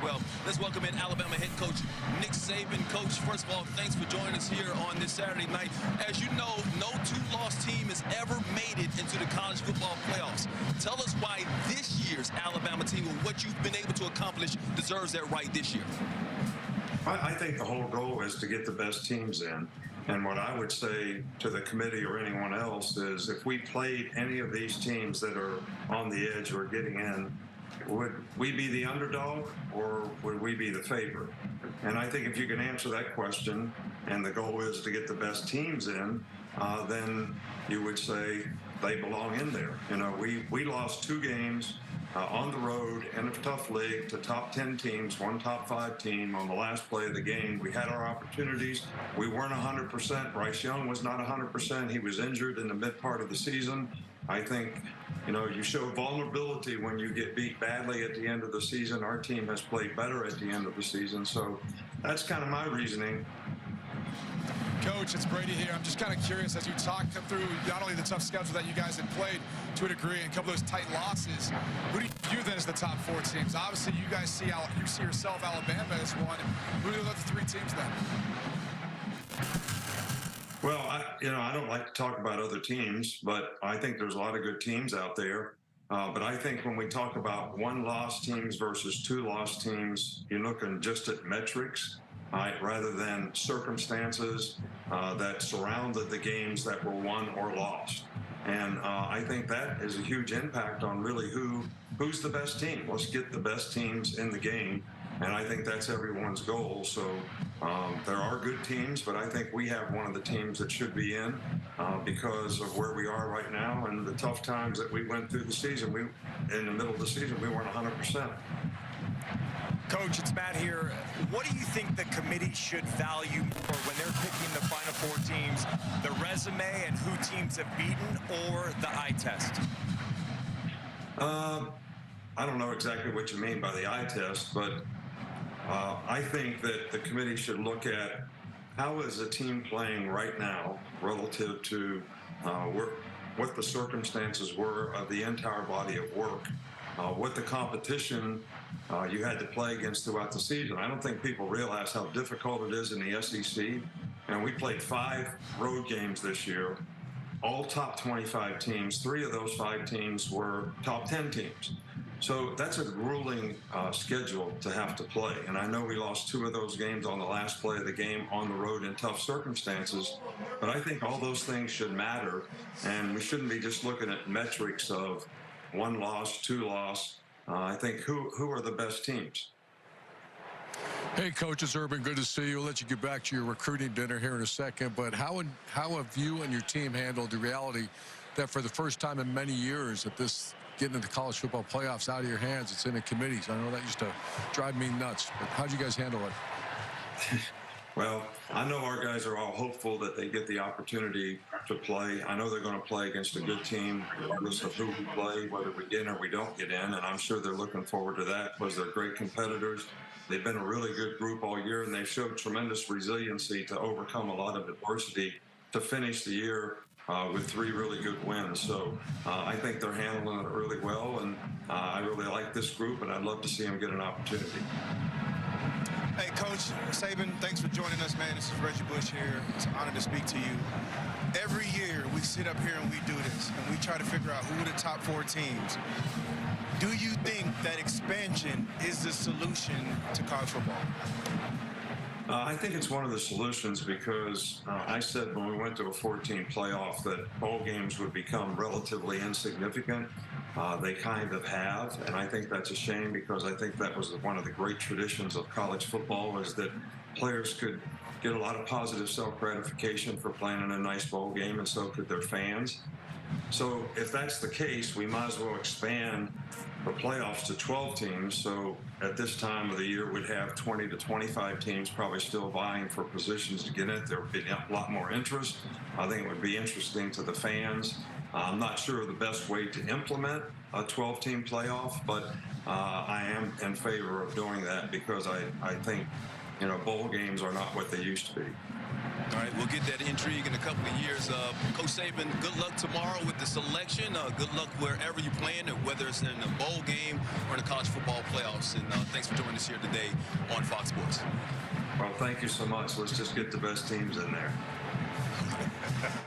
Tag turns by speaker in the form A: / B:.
A: well. Let's welcome in Alabama head coach Nick Saban. Coach, first of all, thanks for joining us here on this Saturday night. As you know, no two-loss team has ever made it into the college football playoffs. Tell us why this year's Alabama team and what you've been able to accomplish deserves that right this year.
B: I think the whole goal is to get the best teams in. And what I would say to the committee or anyone else is if we played any of these teams that are on the edge or getting in, would we be the underdog or would we be the favorite? And I think if you can answer that question and the goal is to get the best teams in, then you would say they belong in there. You know, we lost 2 games on the road in a tough league to top 10 teams, one top 5 team on the last play of the game. We had our opportunities. We weren't 100%. Bryce Young was not 100%. He was injured in the mid part of the season. I think, you know, you show vulnerability when you get beat badly at the end of the season. Our team has played better at the end of the season. So that's kind of my reasoning.
C: Coach, it's Brady here. I'm just kind of curious, as you talk through not only the tough schedule that you guys have played to a degree and a couple of those tight losses, who do you view then as the top 4 teams? Obviously, you guys see yourself, Alabama, as one. Who are the other 3 teams then?
B: Well, I don't like to talk about other teams, but I think there's a lot of good teams out there. But I think when we talk about 1-loss teams versus 2-loss teams, you're looking just at metrics. Rather than circumstances that surrounded the games that were won or lost. And I think that is a huge impact on really who's the best team. Let's get the best teams in the game. And I think that's everyone's goal. So there are good teams, but I think we have one of the teams that should be in because of where we are right now and the tough times that we went through the season. In the middle of the season, we weren't 100%.
D: Coach, it's Matt here. What do you think the committee should value more when they're picking the Final 4 teams, the resume and who teams have beaten, or the eye test?
B: I don't know exactly what you mean by the eye test, but I think that the committee should look at how is a team playing right now relative to what the circumstances were of the entire body of work, what the competition you had to play against throughout the season. I don't think people realize how difficult it is in the SEC. And we played 5 road games this year, all top 25 teams. 3 of those 5 teams were top 10 teams. So that's a grueling schedule to have to play. And I know we lost 2 of those games on the last play of the game on the road in tough circumstances. But I think all those things should matter. And we shouldn't be just looking at metrics of 1 loss, 2 loss. I think who are the best teams?
E: Hey, Coach, it's Urban. Good to see you. We'll let you get back to your recruiting dinner here in a second. But how have you and your team handled the reality that for the first time in many years that this getting into the college football playoffs out of your hands, it's in the committees? I know that used to drive me nuts. But how'd you guys handle it?
B: Well, I know our guys are all hopeful that they get the opportunity to play. I know they're going to play against a good team, regardless of who we play, whether we get in or we don't get in. And I'm sure they're looking forward to that because they're great competitors. They've been a really good group all year, and they've showed tremendous resiliency to overcome a lot of adversity to finish the year with 3 really good wins. So I think they're handling it really well, and I really like this group, and I'd love to see them get an opportunity.
F: Hey, Coach Saban, thanks for joining us, man. This is Reggie Bush here. It's an honor to speak to you. Every year, we sit up here and we do this, and we try to figure out who are the top 4 teams. Do you think that expansion is the solution to college football?
B: I think it's one of the solutions because I said when we went to a 14 playoff that bowl games would become relatively insignificant. They kind of have, and I think that's a shame because I think that was one of the great traditions of college football is that players could get a lot of positive self-gratification for playing in a nice bowl game, and so could their fans. So if that's the case, we might as well expand the playoffs to 12 teams. So at this time of the year, we'd have 20 to 25 teams probably still vying for positions to get in. There would be a lot more interest. I think it would be interesting to the fans. I'm not sure of the best way to implement a 12-team playoff, but I am in favor of doing that because I think, bowl games are not what they used to be.
A: All right, we'll get that intrigue in a couple of years. Coach Saban, good luck tomorrow with the selection. Good luck wherever you're playing, whether it's in a bowl game or in the college football playoffs. And thanks for joining us here today on Fox Sports.
B: Well, thank you so much. Let's just get the best teams in there.